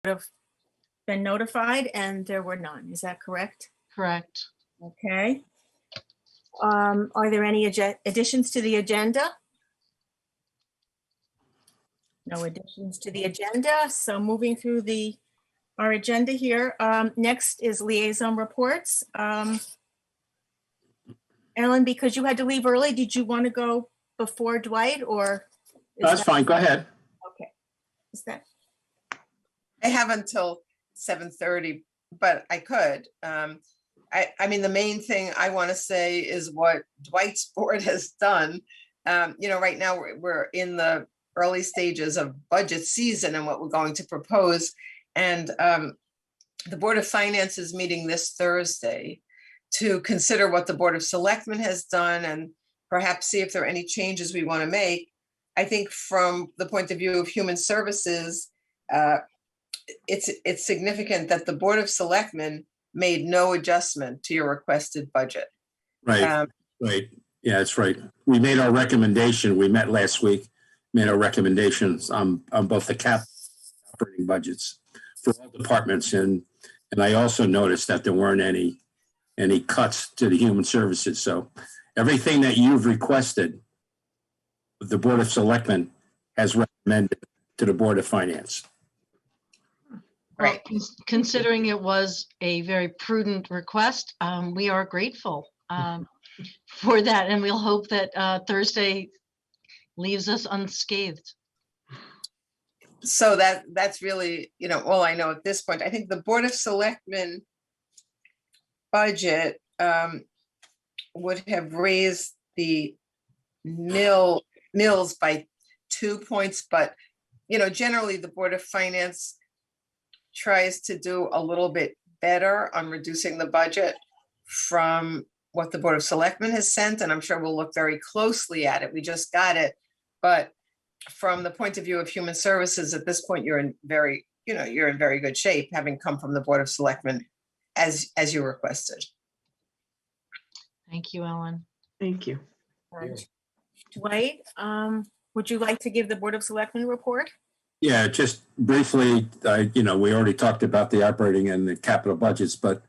have been notified and there were none. Is that correct? Correct. Okay. Are there any additions to the agenda? No additions to the agenda. So moving through our agenda here. Next is liaison reports. Ellen, because you had to leave early, did you want to go before Dwight or? That's fine. Go ahead. Okay. Is that? I have until 7:30, but I could. I mean, the main thing I want to say is what Dwight's board has done. Right now we're in the early stages of budget season and what we're going to propose. And the Board of Finance is meeting this Thursday to consider what the Board of Selectmen has done and perhaps see if there are any changes we want to make. I think from the point of view of human services, it's significant that the Board of Selectmen made no adjustment to your requested budget. Right. Right. Yeah, that's right. We made our recommendation. We met last week, made our recommendations on both the cap operating budgets for all departments. And I also noticed that there weren't any cuts to the human services. So everything that you've requested, the Board of Selectmen has recommended to the Board of Finance. Right. Well, considering it was a very prudent request, we are grateful for that, and we'll hope that Thursday leaves us unscathed. So that's really, all I know at this point. I think the Board of Selectmen budget would have raised the mills by 2 points, but generally the Board of Finance tries to do a little bit better on reducing the budget from what the Board of Selectmen has sent, and I'm sure we'll look very closely at it. We just got it, but from the point of view of human services, at this point, you're in very good shape, having come from the Board of Selectmen as you requested. Thank you, Ellen. Thank you. Dwight, would you like to give the Board of Selectmen report? Yeah, just briefly, we already talked about the operating and the capital budgets, but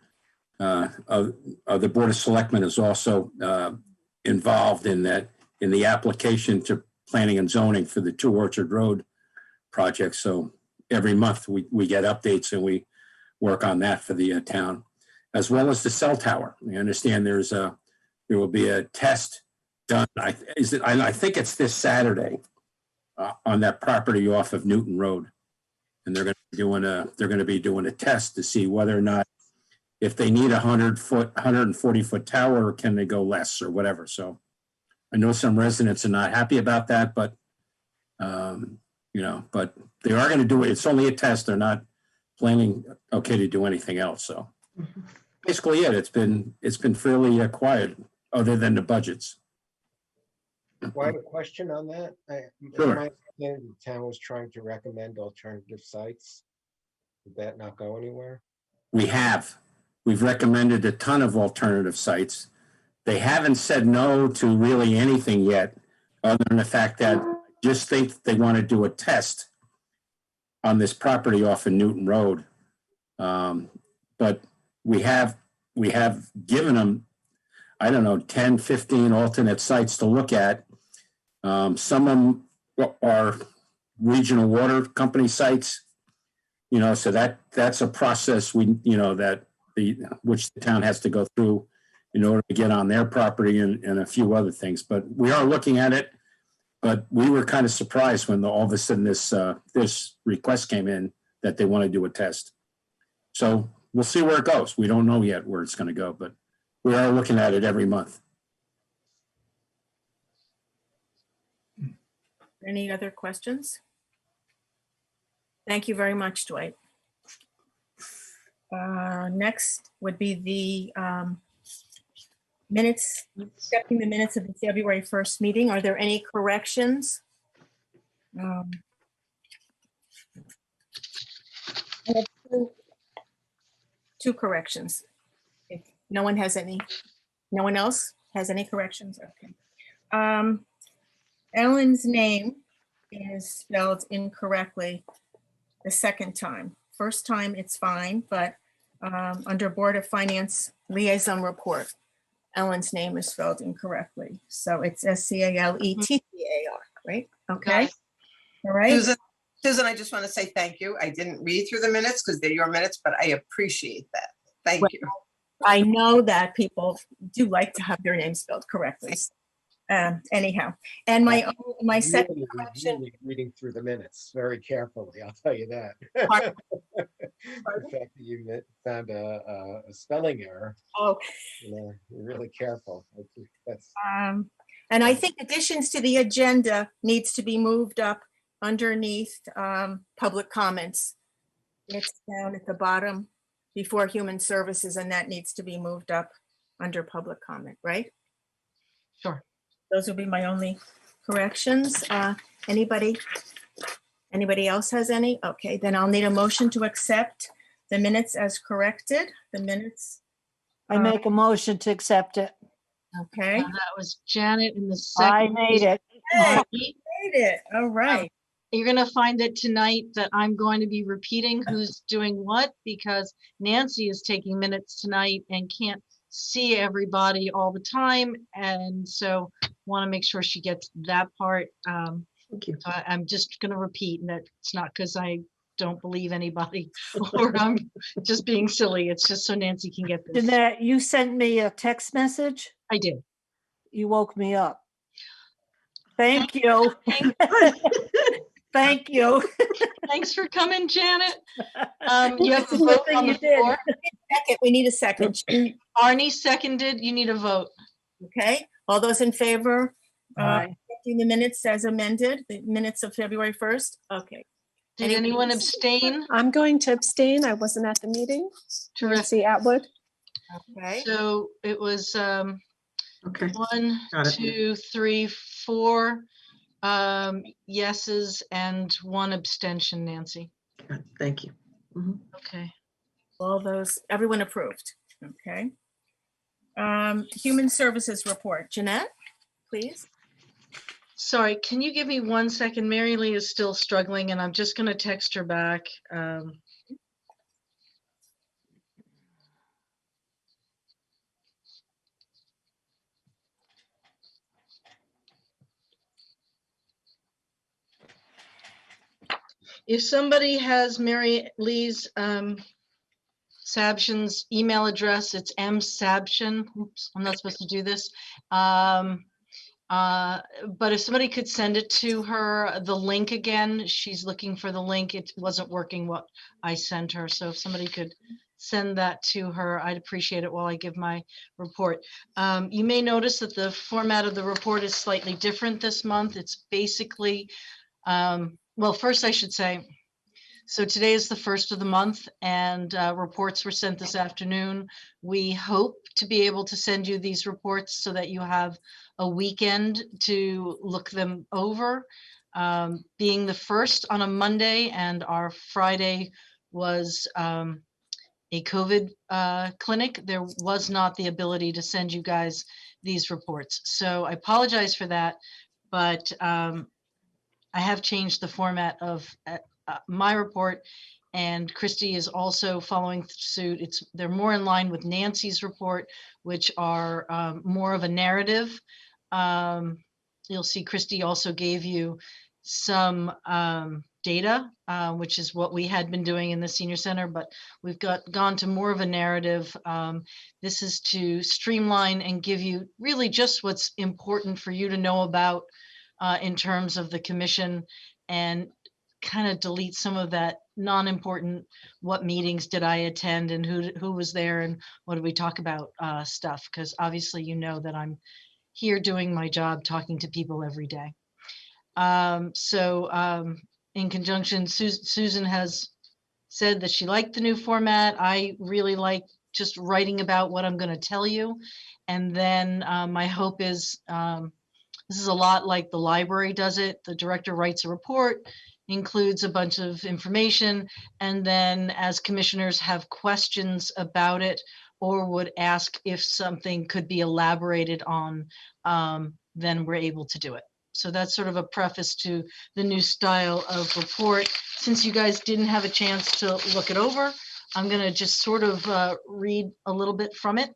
the Board of Selectmen is also involved in the application to planning and zoning for the 2 Orchard Road project. So every month we get updates and we work on that for the town, as well as the cell tower. We understand there will be a test done. I think it's this Saturday on that property off of Newton Road, and they're going to be doing a test to see whether or not if they need 140-foot tower, or can they go less or whatever. So I know some residents are not happy about that, but but they are going to do it. It's only a test. They're not planning to do anything else. So basically it's been fairly quiet other than the budgets. Well, I have a question on that. Sure. My understanding, the town was trying to recommend alternative sites. Did that not go anywhere? We've recommended a ton of alternative sites. They haven't said no to really anything yet, other than the fact that I just think they want to do a test on this property off of Newton Road. But we have given them, 10, 15 alternate sites to look at. Some of them are regional water company sites, so that's a process which the town has to go through in order to get on their property and a few other things. But we are looking at it, but we were kind of surprised when all of a sudden this request came in that they want to do a test. So we'll see where it goes. We don't know yet where it's going to go, but we are looking at it every month. Any other questions? Thank you very much, Dwight. Next would be the minutes, accepting the minutes of the February 1st meeting. Are there any corrections? I have two corrections. If no one else has any corrections? Okay. Ellen's name is spelled incorrectly the second time. first time, it's fine, but under Board of Finance Liaison Report, Ellen's name is spelled incorrectly. So it's Scalettcar, right? Okay, it. all right. Susan, I just want to say thank you. I didn't read through the minutes because they're your minutes, but I appreciate that. Thank Well, you. I know that people do like to have their name spelled correctly. Anyhow, and my second Really correction, reading through the minutes very carefully, I'll tell you that. The Pardon? fact that you found a spelling error, oh, you're really careful. I think that's, and I think additions to the agenda needs to be moved up underneath public comments. It's down at the bottom before human services, and that needs to be moved up under public comment, right? Sure. Those will be my only corrections. Anybody else has any? Okay, then I'll need a motion to accept the minutes as corrected, the minutes. I make a motion to accept it. Okay. That was Janet in the I second. made it. Hey, Marty. made it. All right. You're going to find that tonight that I'm going to be repeating who's doing what, because Nancy is taking minutes tonight and can't see everybody all the time. And so want to make sure she gets that part. Thank you. So I'm just going to repeat, and that it's not because I don't believe anybody or I'm just being silly. It's just so Nancy can get this. Jeanette, you sent me a text message. I did. You woke me up. Thank you. Thank you. Thanks for coming, Janet. You have to Good vote thing on the you did. floor. Second, we need a second. Arnie seconded. You need a vote. Okay, all those in favor? Aye. Accepting the minutes as amended, the minutes of February 1st? Okay. Did anyone abstain? I'm going to abstain. I wasn't at the meeting. Terrific. Nancy Atwood. Okay. So it was Okay. 1, Got it. 2, 3, 4 yeses and 1 abstention, Nancy. Good. Thank you. Mhm. Okay. All those, everyone approved. Okay. Human Services Report. Jeanette, please. Sorry, can you give me 1 second? Mary Lee is still struggling and I'm just going to text her back. If somebody has Mary Lee's Sabshin's email address, it's msabshin. Oops, I'm not supposed to do this. But if somebody could send it to her, the link again, she's looking for the link. It wasn't working what I sent her. So if somebody could send that to her, I'd appreciate it while I give my report. You may notice that the format of the report is slightly different this month. It's basically, well, first I should say, so today is the first of the month and reports were sent this afternoon. We hope to be able to send you these reports so that you have a weekend to look them over. Being the first on a Monday and our Friday was a COVID clinic, there was not the ability to send you guys these reports. So I apologize for that, but I have changed the format of my report, and Christy is also following suit. They're more in line with Nancy's report, which are more of a narrative. You'll see Christy also gave you some data, which is what we had been doing in the senior center, but we've gone to more of a narrative. This is to streamline and give you really just what's important for you to know about in terms of the commission, and kind of delete some of that non-important, what meetings did I attend and who was there and what did we talk about stuff, because obviously you know that I'm here doing my job, talking to people every day. In conjunction, Susan has said that she liked the new format. I really like just writing about what I'm going to tell you. And then my hope is, this is a lot like the library does it. The director writes a report, includes a bunch of information, and then as commissioners have questions about it or would ask if something could be elaborated on, then we're able to do it. So that's sort of a preface to the new style of report. Since you guys didn't have a chance to look it over, I'm going to just sort of read a little bit from it.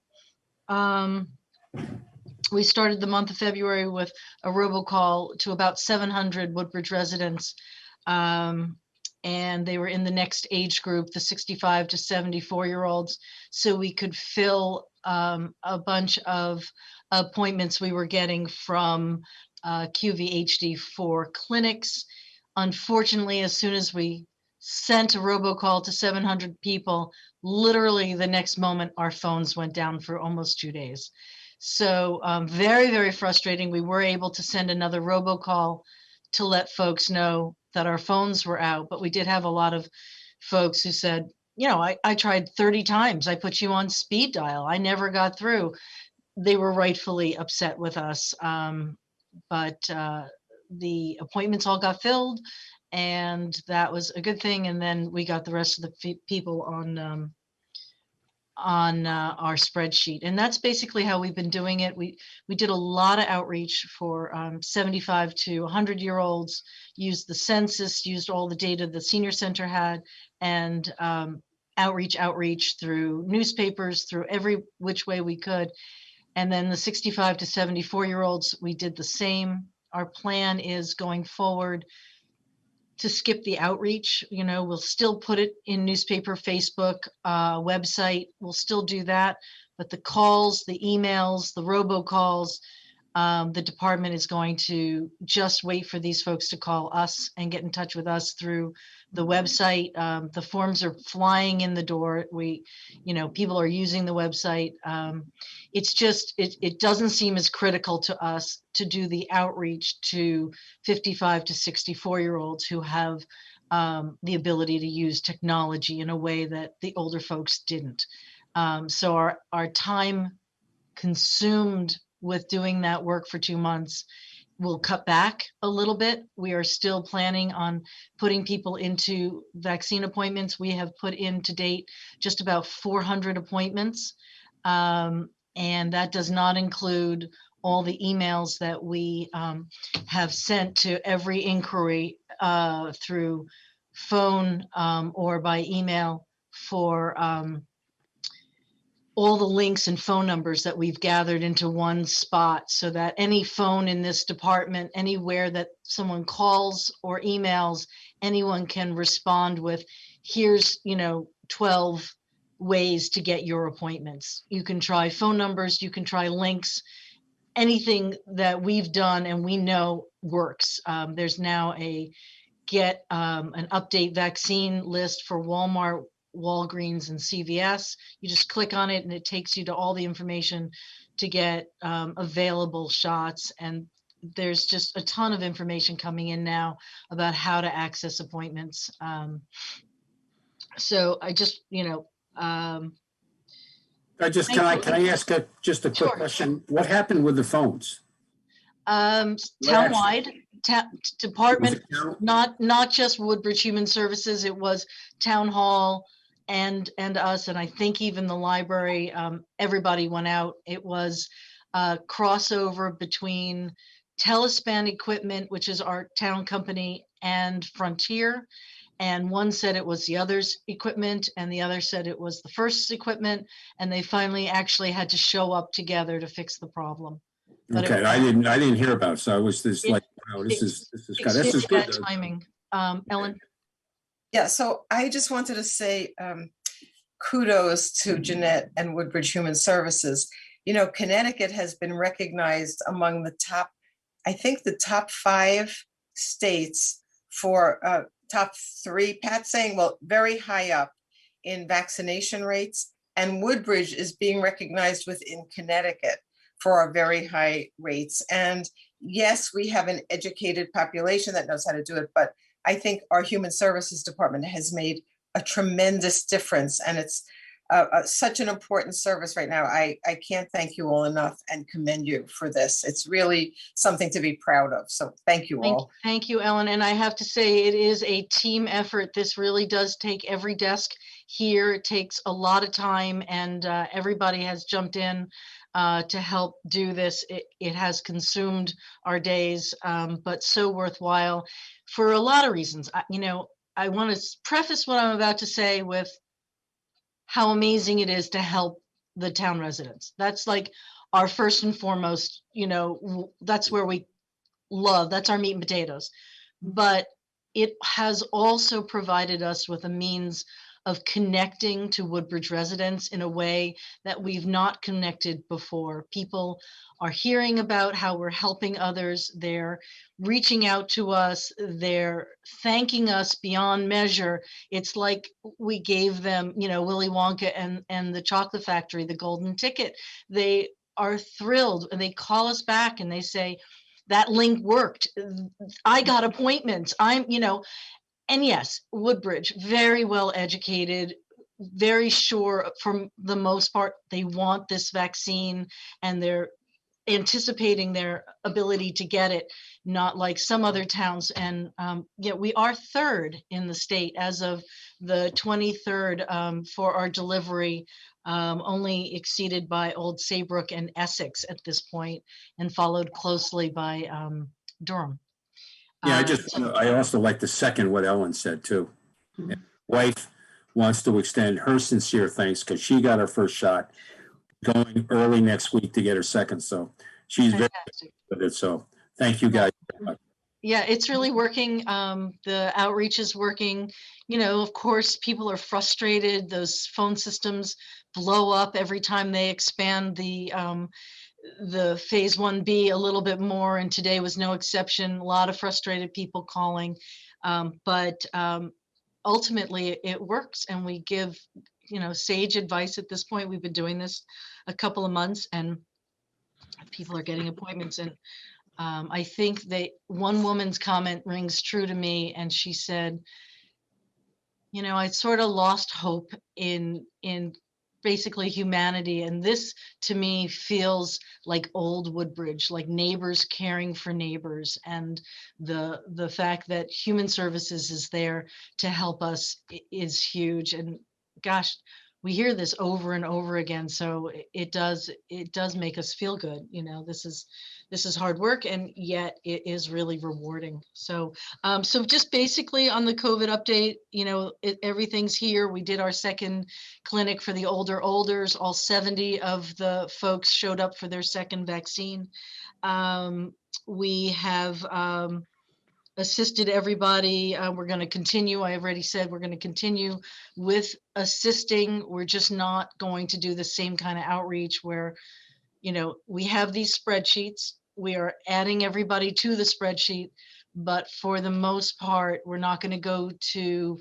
We started the month of February with a robocall to about 700 Woodbridge residents. And they were in the next age group, the 65 to 74-year-olds. So we could fill a bunch of appointments we were getting from QVHD for clinics. Unfortunately, as soon as we sent a robocall to 700 people, literally the next moment our phones went down for almost 2 days. So very, very frustrating. We were able to send another robocall to let folks know that our phones were out, but we did have a lot of folks who said, you know, I tried 30 times. I put you on speed dial. I never got through. They were rightfully upset with us. But the appointments all got filled, and that was a good thing. And then we got the rest of the people on our spreadsheet, and that's basically how we've been doing it. We did a lot of outreach for 75 to 100-year-olds, used the census, used all the data the senior center had, and outreach through newspapers, through every which way we could. And then the 65 to 74-year-olds, we did the same. Our plan is going forward to skip the outreach. You know, we'll still put it in newspaper, Facebook, website. We'll still do that. But the calls, the emails, the robocalls, the department is going to just wait for these folks to call us and get in touch with us through the website. The forms are flying in the door. People are using the website. It's just, it doesn't seem as critical to us to do the outreach to 55 to 64-year-olds who have the ability to use technology in a way that the older folks didn't. So our time consumed with doing that work for 2 months will cut back a little bit. We are still planning on putting people into vaccine appointments. We have put in to date just about 400 appointments. And that does not include all the emails that we have sent to every inquiry through phone or by email for all the links and phone numbers that we've gathered into one spot, so that any phone in this department, anywhere that someone calls or emails, anyone can respond with, here's 12 ways to get your appointments. You can try phone numbers, you can try links, anything that we've done and we know works. There's now a get an update vaccine list for Walmart, Walgreens, and CVS. You just click on it and it takes you to all the information to get available shots. And there's just a ton of information coming in now about how to access appointments. So I just, Can I ask just a quick Sure. question? What happened with the phones? Townwide department, Was it not just Woodbridge Human Services, it was Town Hall and us, and I think even the library, everybody went out. It was a crossover between Telespan Equipment, which is our town company, and Frontier. And one said it was the other's equipment, and the other said it was the first's equipment, and they finally actually had to show up together to fix the problem. But Okay, I didn't hear about it, so I was just like, wow, this is Extremely good. bad timing. Ellen? Yeah, so I just wanted to say kudos to Jeanette and Woodbridge Human Services. Connecticut has been recognized among the top, I think the top 5 states for top 3, Pat's saying, well, very high up in vaccination rates. And Woodbridge is being recognized within Connecticut for our very high rates. And yes, we have an educated population that knows how to do it, but I think our Human Services Department has made a tremendous difference, and it's such an important service right now. I can't thank you all enough and commend you for this. It's really something to be proud of. So thank you all. Thank you, Ellen. And I have to say, it is a team effort. This really does take every desk here. It takes a lot of time, and everybody has jumped in. to help do this. It has consumed our days, but so worthwhile for a lot of reasons. I want to preface what I'm about to say with how amazing it is to help the town residents. That's like our first and foremost, that's where we love, that's our meat and potatoes. But it has also provided us with a means of connecting to Woodbridge residents in a way that we've not connected before. People are hearing about how we're helping others. They're reaching out to us. They're thanking us beyond measure. It's like we gave them, Willy Wonka and the Chocolate Factory, the golden ticket. They are thrilled and they call us back and they say, that link worked. I got appointments. And yes, Woodbridge, very well educated, very sure for the most part, they want this vaccine and they're anticipating their ability to get it, not like some other towns. And we are third in the state as of the 23rd for our delivery, only exceeded by Old Saybrook and Essex at this point, and followed closely by Durham. Yeah, I also like to second what Ellen said too. Mhm. Wife wants to extend her sincere thanks because she got her first shot, going early next week to get her second. So she's very Fantastic. good with it. So thank you guys. Yeah, it's really working. The outreach is working. Of course, people are frustrated. Those phone systems blow up every time they expand the phase 1B a little bit more, and today was no exception. A lot of frustrated people calling, but ultimately it works, and we give sage advice at this point. We've been doing this a couple of months, and people are getting appointments. And I think one woman's comment rings true to me, and she said, I sort of lost hope in basically humanity. And this to me feels like old Woodbridge, like neighbors caring for neighbors. And the fact that human services is there to help us is huge. And gosh, we hear this over and over again. So it does make us feel good. This is hard work, and yet it is really rewarding. So just basically on the COVID update, everything's here. We did our second clinic for the olders. All 70 of the folks showed up for their second vaccine. We have assisted everybody. We're going to continue. I already said we're going to continue with assisting. We're just not going to do the same kind of outreach where, we have these spreadsheets. We are adding everybody to the spreadsheet, but for the most part, we're not going to go to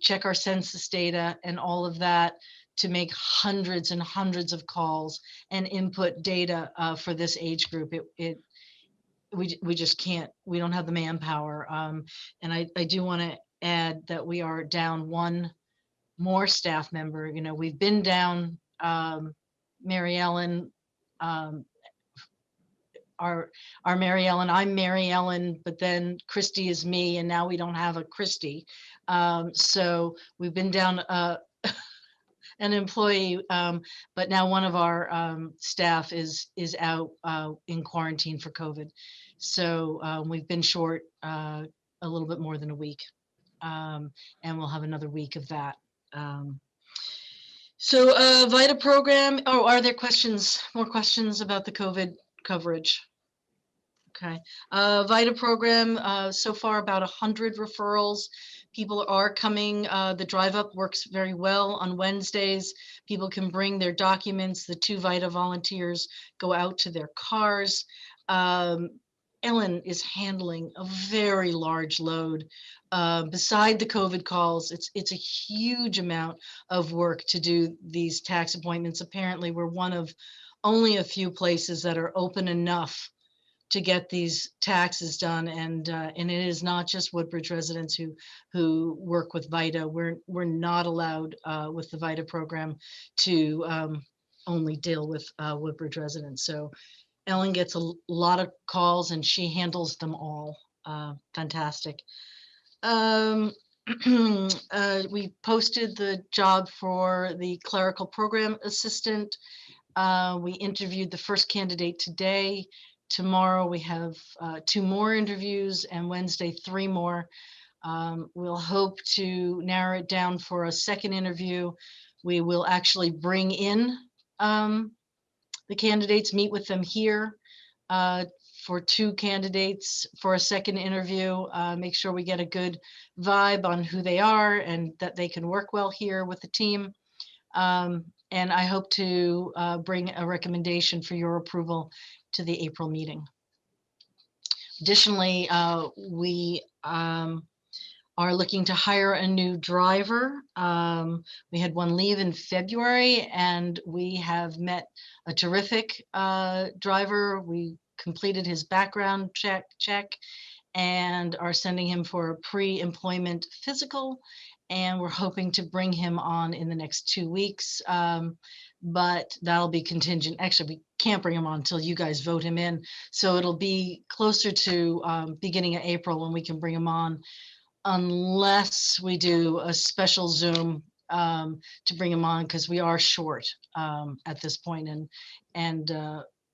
check our census data and all of that to make hundreds and hundreds of calls and input data for this age group. We just can't. We don't have the manpower. And I do want to add that we are down one more staff member. We've been down Mary Ellen, our Mary Ellen. I'm Mary Ellen, but then Christy is me, and now we don't have a Christy. So we've been down an employee, but now one of our staff is out in quarantine for COVID. So we've been short a little bit more than a week, and we'll have another week of that. So VITA program, are there more questions about the COVID coverage? Okay. VITA program, so far about 100 referrals. People are coming. The drive up works very well on Wednesdays. People can bring their documents. The 2 VITA volunteers go out to their cars. Ellen is handling a very large load. Beside the COVID calls, it's a huge amount of work to do these tax appointments. Apparently, we're one of only a few places that are open enough to get these taxes done, and it is not just Woodbridge residents who work with VITA. We're not allowed with the VITA program to only deal with Woodbridge residents. So Ellen gets a lot of calls, and she handles them all. Fantastic. We posted the job for the clerical program assistant. We interviewed the first candidate today. Tomorrow we have 2 more interviews, and Wednesday 3 more. We'll hope to narrow it down for a second interview. We will actually bring in the candidates, meet with them here for 2 candidates for a second interview, make sure we get a good vibe on who they are and that they can work well here with the team. And I hope to bring a recommendation for your approval to the April meeting. Additionally, we are looking to hire a new driver. We had one leave in February, and we have met a terrific driver. We completed his background check and are sending him for a pre-employment physical. And we're hoping to bring him on in the next 2 weeks. But that'll be contingent. Actually, we can't bring him on until you guys vote him in. So it'll be closer to beginning of April when we can bring him on, unless we do a special Zoom to bring him on, because we are short at this point, and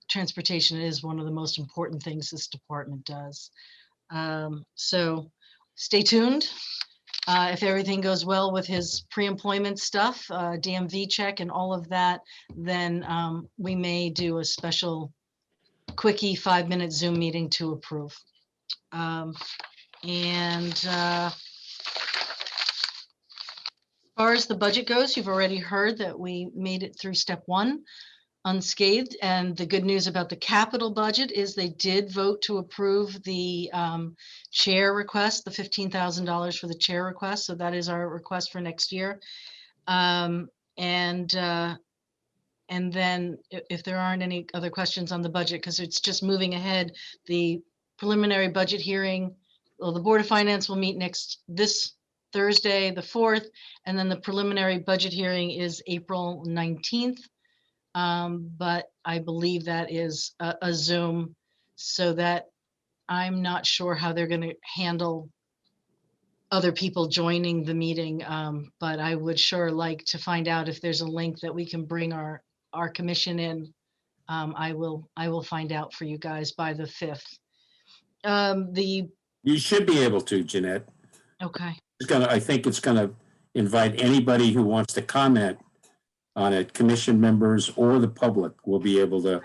transportation is one of the most important things this department does. So stay tuned. If everything goes well with his pre-employment stuff, DMV check and all of that, then we may do a special quickie 5-minute Zoom meeting to approve. And as far as the budget goes, you've already heard that we made it through step 1 unscathed. And the good news about the capital budget is they did vote to approve the chair request, the $15,000 for the chair request. So that is our request for next year. And then if there aren't any other questions on the budget, because it's just moving ahead, the preliminary budget hearing, well, the Board of Finance will meet this Thursday, the 4th, and then the preliminary budget hearing is April 19th. But I believe that is a Zoom, so that I'm not sure how they're going to handle other people joining the meeting. But I would sure like to find out if there's a link that we can bring our commission in. I will find out for you guys by the 5th. You should be able to, Jeanette. Okay. I think it's gonna invite anybody who wants to comment on it. Commission members or the public will be able to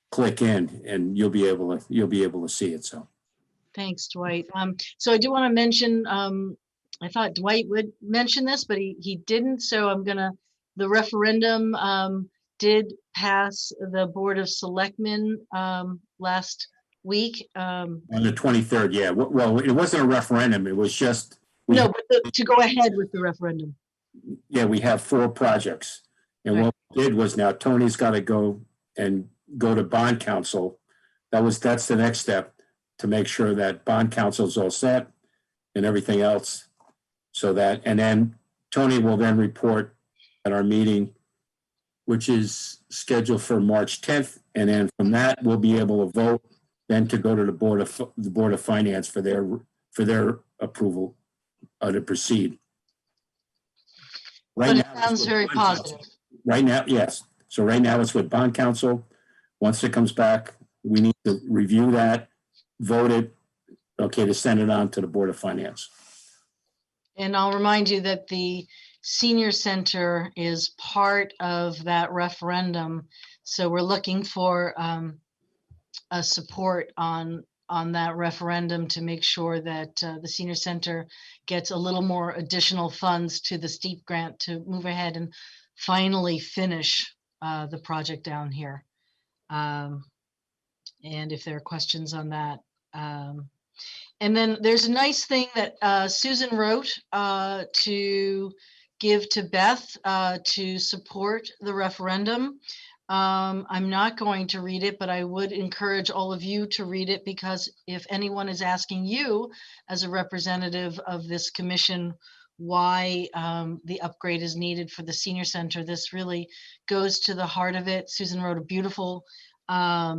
click in, and you'll be able to see it. So Thanks, Dwight. So I do want to mention, I thought Dwight would mention this, but he didn't. So the referendum did pass the Board of Selectmen last week. on the 23rd, yeah. Well, it wasn't a referendum. It was just No, but to go ahead with the referendum. yeah. We have 4 projects, and Right. what we did was now Tony's got to go to bond council. That's the next step, to make sure that bond council's all set and everything else. So that, and then Tony will then report at our meeting, which is scheduled for March 10th. And then from that, we'll be able to vote then to go to the Board of Finance for their approval to proceed. But it now, it's sounds with very bond council. positive. Right now, yes. So right now it's with bond council. Once it comes back, we need to review that, vote it, okay, to send it on to the Board of Finance. And I'll remind you that the senior center is part of that referendum. So we're looking for a support on that referendum to make sure that the senior center gets a little more additional funds to the STEEP grant to move ahead and finally finish the project down here. And if there are questions on that. And then there's a nice thing that Susan wrote to give to Beth to support the referendum. I'm not going to read it, but I would encourage all of you to read it, because if anyone is asking you as a representative of this commission why the upgrade is needed for the senior center, this really goes to the heart of it. Susan wrote a beautiful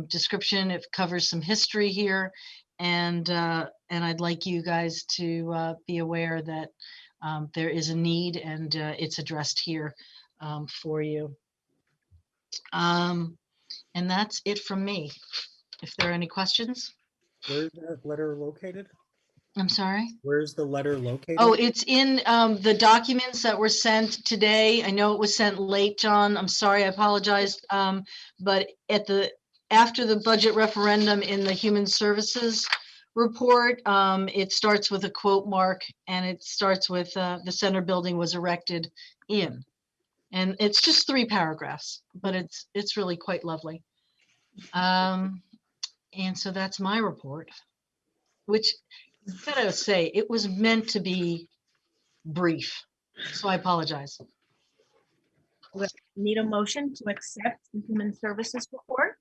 description. It covers some history here, and I'd like you guys to be aware that there is a need, and it's addressed here for you. And that's it from me. If there are any questions, Where's the letter located? I'm sorry. Where's the letter located? Oh, it's in the documents that were sent today. I know it was sent late, John. I'm sorry, I apologize. But after the budget referendum in the Human Services report, it starts with a quote mark, and it starts with the center building was erected in. And it's just 3 paragraphs, but it's really quite lovely. And so that's my report, which gotta say, it was meant to be brief, so I apologize. Need a motion to accept the Human Services report?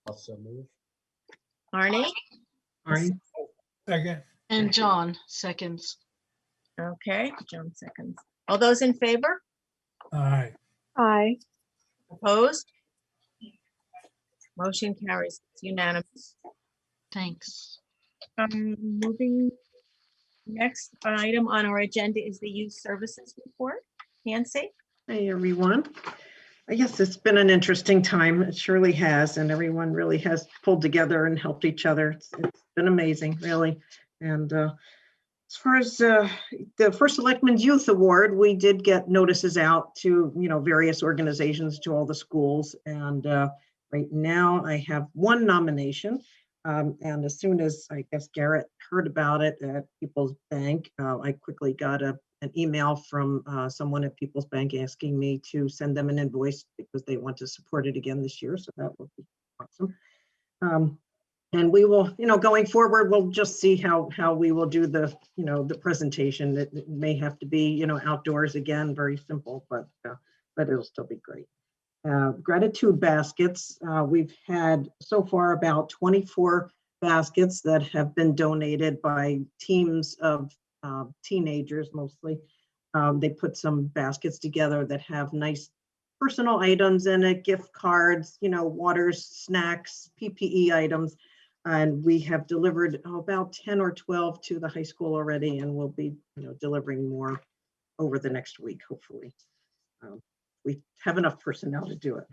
Also move. Arnie? All right. Second. And John seconds. Okay, John seconds. All those in favor? Aye. Aye. Opposed? Motion carries. It's unanimous. Thanks. Moving, next item on our agenda is the Youth Services report. Nancy? Hey, everyone. I guess it's been an interesting time. It surely has, and everyone really has pulled together and helped each other. It's been amazing, really. And as far as the First Selectman's Youth Award, we did get notices out to, various organizations, to all the schools. And right now I have 1 nomination. And as soon as I guess Garrett heard about it at People's Bank, I quickly got an email from someone at People's Bank asking me to send them an invoice because they want to support it again this year. So that will be awesome. And we will, going forward, we'll just see how we will do the, the presentation. It may have to be, outdoors again, very simple, but it'll still be great. Gratitude baskets. We've had so far about 24 baskets that have been donated by teams of teenagers mostly. They put some baskets together that have nice personal items in it, gift cards, waters, snacks, PPE items. And we have delivered about 10 or 12 to the high school already, and we'll be delivering more over the next week, hopefully. We have enough personnel to do it.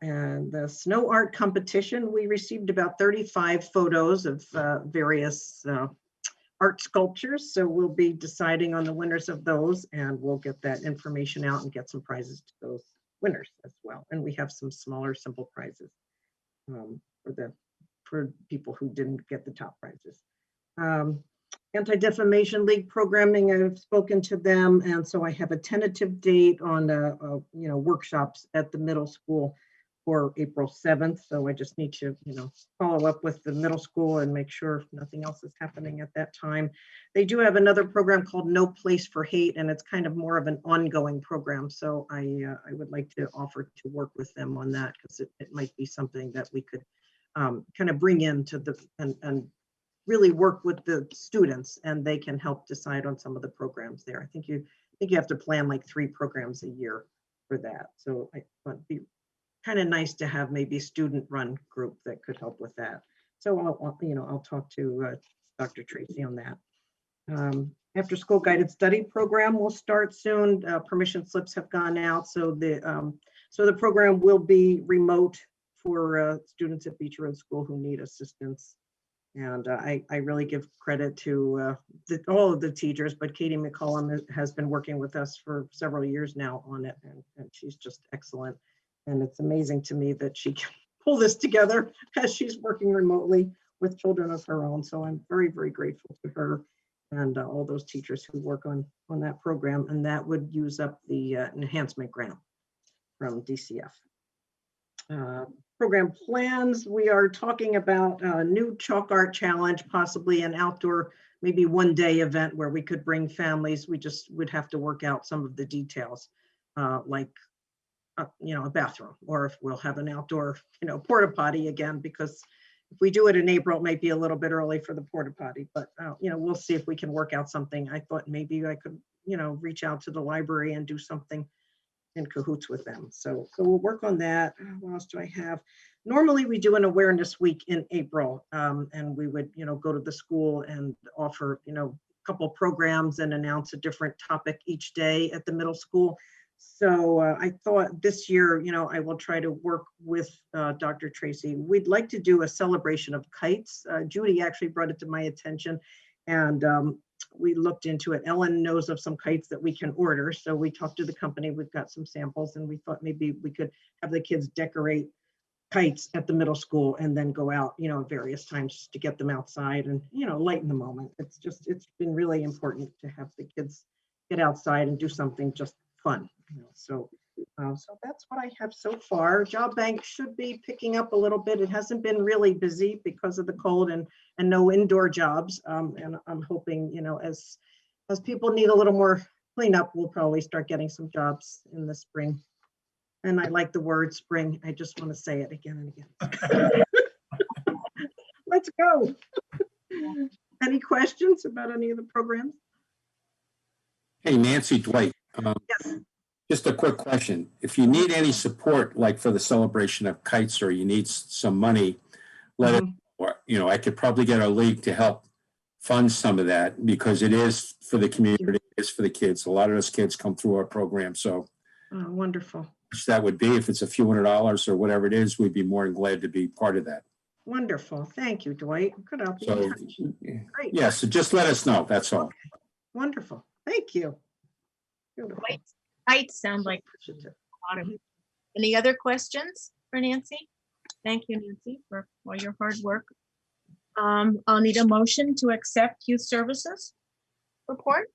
And the snow art competition, we received about 35 photos of various art sculptures. So we'll be deciding on the winners of those, and we'll get that information out and get some prizes to those winners as well. And we have some smaller, simple prizes for people who didn't get the top prizes. Anti-Defamation League programming, I've spoken to them, and so I have a tentative date on workshops at the middle school for April 7th. So I just need to follow up with the middle school and make sure nothing else is happening at that time. They do have another program called No Place for Hate, and it's kind of more of an ongoing program. So I would like to offer to work with them on that, because it might be something that we could kind of bring into the and really work with the students, and they can help decide on some of the programs there. I think you have to plan like 3 programs a year for that. So I want to be kind of nice to have maybe a student-run group that could help with that. So I'll talk to Dr. Tracy on that. After school guided study program will start soon. Permission slips have gone out, so the program will be remote for students at Beach Road School who need assistance. And I really give credit to all of the teachers, but Katie McCollum has been working with us for several years now on it, and she's just excellent. And it's amazing to me that she can pull this together as she's working remotely with children of her own. So I'm very, very grateful to her and all those teachers who work on that program. And that would use up the enhancement grant from DCF. Program plans, we are talking about a new chalk art challenge, possibly an outdoor, maybe 1-day event where we could bring families. We just would have to work out some of the details, like a bathroom, or if we'll have an outdoor porta potty again, because if we do it in April, it might be a little bit early for the porta potty, but we'll see if we can work out something. I thought maybe I could reach out to the library and do something in cahoots with them. So we'll work on that. What else do I have? Normally we do an awareness week in April, and we would, go to the school and offer, a couple programs and announce a different topic each day at the middle school. So I thought this year, I will try to work with Dr. Tracy. We'd like to do a celebration of kites. Judy actually brought it to my attention, and we looked into it. Ellen knows of some kites that we can order. So we talked to the company. We've got some samples, and we thought maybe we could have the kids decorate kites at the middle school and then go out, various times to get them outside and, lighten the moment. It's been really important to have the kids get outside and do something just fun. So that's what I have so far. Job bank should be picking up a little bit. It hasn't been really busy because of the cold and no indoor jobs. And I'm hoping, as people need a little more cleanup, we'll probably start getting some jobs in the spring. And I like the word spring. I just want to say it again and again. Let's go. Any questions about any of the programs? Hey, Nancy, Dwight. Yes. Just a quick question. If you need any support, like for the celebration of kites, or you need some money, let it, or, I could probably get our league to help fund some of that, because it is for the community, it's for the kids. A lot of those kids come through our program. So Wonderful. that would be, if it's a few $100s or whatever it is, we'd be more than glad to be part of that. Wonderful. Thank you, Dwight. Good. I'll be So, in touch. Great. yeah, so just let us know. That's all. Okay. Wonderful. Thank you. Beautiful. Kites sound like a lot of. Any other questions for Nancy? Thank you, Nancy, for all your hard work. I'll need a motion to accept youth services report.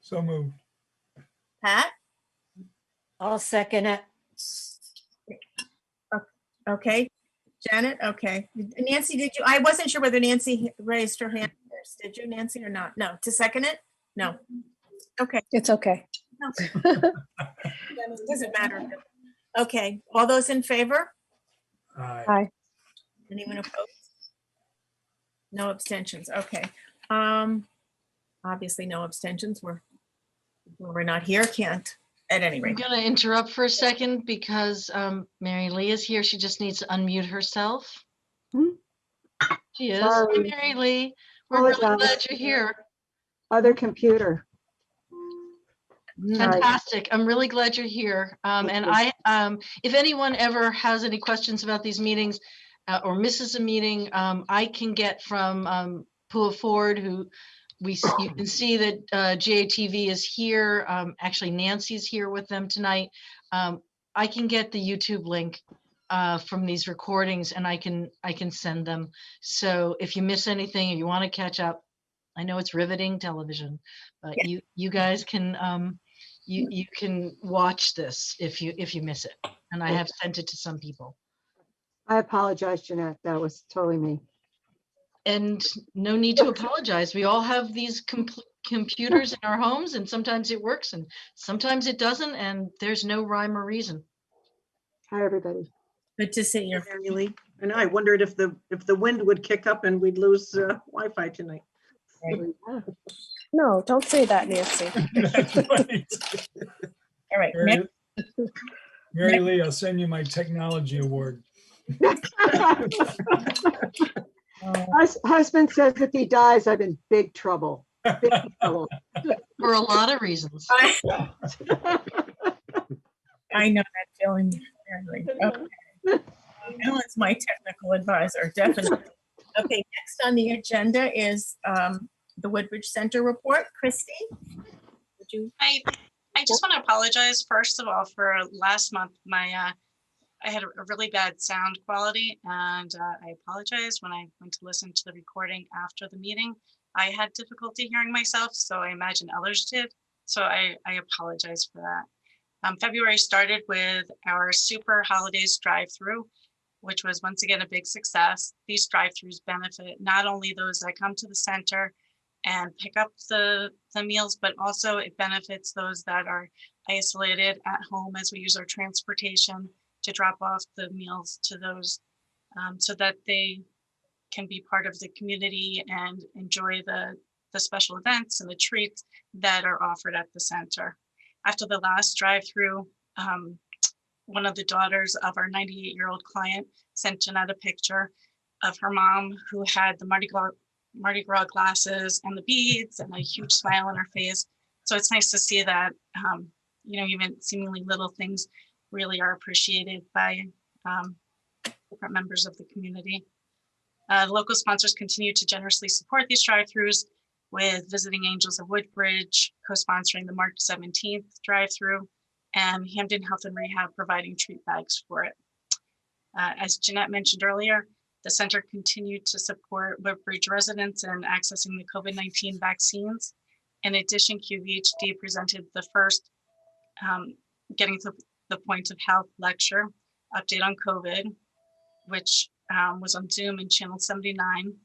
So moved. Pat? I'll second it. Okay. Janet? Okay. Nancy, did you? I wasn't sure whether Nancy raised her hand first. Did you, Nancy, or not? No. To second it? No. Okay. It's okay. No. It doesn't matter. Okay. All those in favor? Aye. Aye. Anyone opposed? No abstentions. Okay. Obviously no abstentions. We're not here. Can't at any I'm rate. going to interrupt for a second because Mary Lee is here. She just needs to unmute herself. She is. Hi, Sorry. Mary Lee. We're really glad you're here. Other computer. Fantastic. I'm really glad you're here. And I, if anyone ever has any questions about these meetings or misses a meeting, I can get from Pua Ford, who you can see that GATV is here. Actually, Nancy's here with them tonight. I can get the YouTube link from these recordings, and I can send them. So if you miss anything and you want to catch up, I know it's riveting television, but you guys can you can watch this if you miss it. And I have sent it to some people. I apologize, Jeanette. That was totally me. And no need to apologize. We all have these computers in our homes, and sometimes it works and sometimes it doesn't, and there's no rhyme or reason. Hi, everybody. Good to see you. Mary Lee. And I wondered if the wind would kick up and we'd lose Wi-Fi tonight. Yeah. No, don't say that, Nancy. All right. Mary, Next, Mary Lee, I'll send you my technology award. My husband says if he dies, I'm in big trouble. Big trouble. For a lot of reasons. I know that feeling. Okay. Ellen's my technical advisor, definitely. Okay, next on the agenda is the Woodbridge Center report. Christy? Would you? I just want to apologize first of all for last month. I had a really bad sound quality, and I apologize when I went to listen to the recording after the meeting. I had difficulty hearing myself, so I imagine others did. So I apologize for that. February started with our Super Holidays drive-through, which was once again a big success. These drive-throughs benefit not only those that come to the center and pick up the meals, but also it benefits those that are isolated at home as we use our transportation to drop off the meals to those so that they can be part of the community and enjoy the special events and the treats that are offered at the center. After the last drive-through, one of the daughters of our 98-year-old client sent Jeanette a picture of her mom who had the Mardi Gras glasses and the beads and a huge smile on her face. So it's nice to see that, even seemingly little things really are appreciated by different members of the community. Local sponsors continue to generously support these drive-throughs, with Visiting Angels of Woodbridge co-sponsoring the March 17th drive-through, and Hampden Health and Rehab providing treat bags for it. As Jeanette mentioned earlier, the center continued to support Woodbridge residents in accessing the COVID-19 vaccines. In addition, QVHD presented the first Getting to the Point of Health lecture, update on COVID, which was on Zoom in channel 79.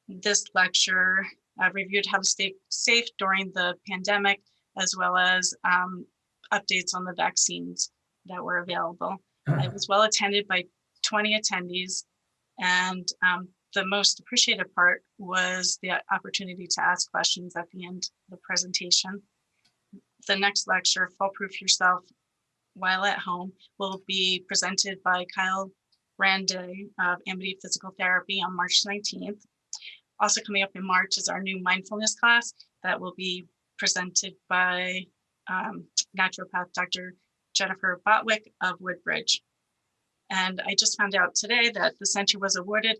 This lecture reviewed how to stay safe during the pandemic, as well as updates on the vaccines that were available. It was well attended by 20 attendees, and the most appreciated part was the opportunity to ask questions at the end of the presentation. The next lecture, Foolproof Yourself While at Home, will be presented by Kyle Rande of Amity Physical Therapy on March 19th. Also coming up in March is our new mindfulness class that will be presented by naturopath Dr. Jennifer Botwick of Woodbridge. And I just found out today that the center was awarded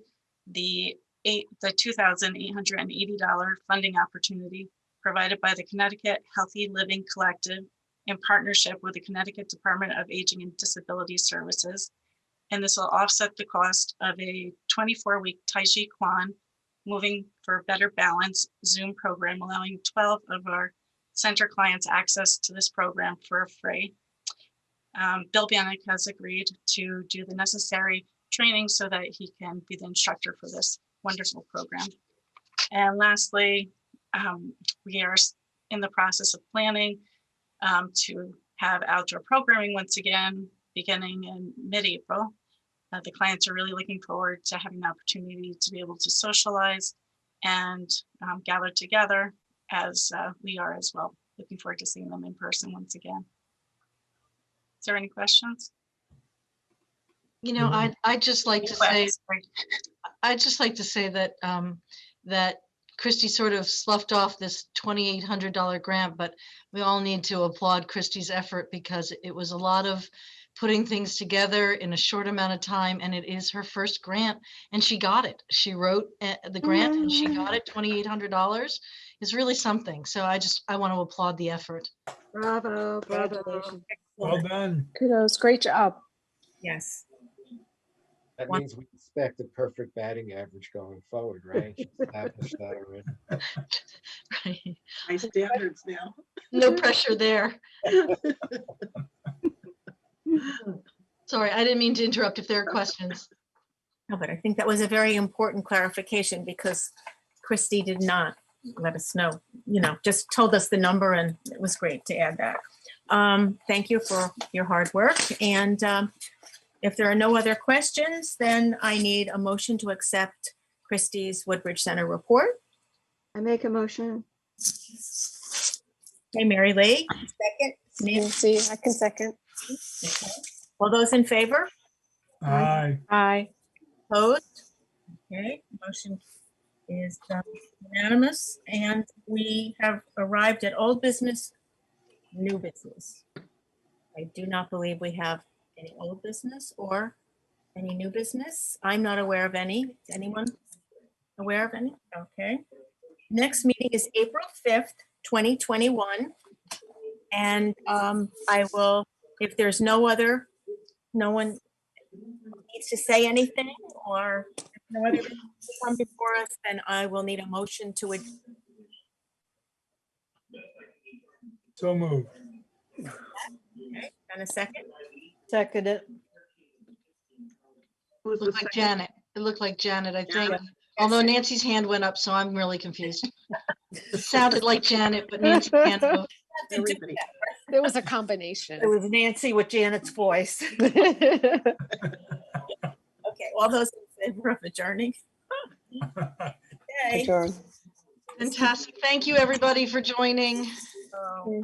the $2,880 funding opportunity provided by the Connecticut Healthy Living Collective in partnership with the Connecticut Department of Aging and Disability Services. And this will offset the cost of a 24-week Tai Chi Quan Moving for Better Balance Zoom program, allowing 12 of our center clients access to this program for free. Bill Bannock has agreed to do the necessary training so that he can be the instructor for this wonderful program. And lastly, we are in the process of planning to have outdoor programming once again, beginning in mid-April. The clients are really looking forward to having the opportunity to be able to socialize and gather together, as we are as well. Looking forward to seeing them in person once again. Is there any questions? I'd just like to say, that that Christy sort of sloughed off this $2,800 grant, but we all need to applaud Christy's effort, because it was a lot of putting things together in a short amount of time, and it is her first grant, and she got it. She wrote the grant and she got it. $2,800 is really something. So I want to applaud the effort. Bravo, bravo. Well done. Kudos, great job. Yes. That means we expect a perfect batting average going forward, right? She's established that already. Right. High standards now. No pressure there. Sorry, I didn't mean to interrupt if there are questions. No, but I think that was a very important clarification, because Christy did not let us know, just told us the number, and it was great to add that. Thank you for your hard work. And if there are no other questions, then I need a motion to accept Christy's Woodbridge Center report. I make a motion. Okay, Mary Lee, second. Nancy, I can second. Okay. All those in favor? Aye. Aye. Opposed? Okay, motion is unanimous, and we have arrived at old business, new business. I do not believe we have any old business or any new business. I'm not aware of any. Is anyone aware of any? Okay. Next meeting is April 5th, 2021. And I will, if there's no one needs to say anything, or if no other business to come before us, then I will need a motion to adjourn. So moved. Okay, and a second. Second it. Who's the Looked like second? Janet. It looked like Janet, I think. Although Nancy's hand went up, so I'm really confused. It sounded like Janet, but Nancy's hand moved. Everybody. There was a combination. It was Nancy with Janet's voice. Okay, all those in favor of adjourning? Okay. Adjourn. Fantastic. Thank you, everybody, for joining. So,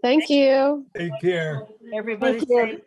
Thank you. Take care. Everybody Thank you. say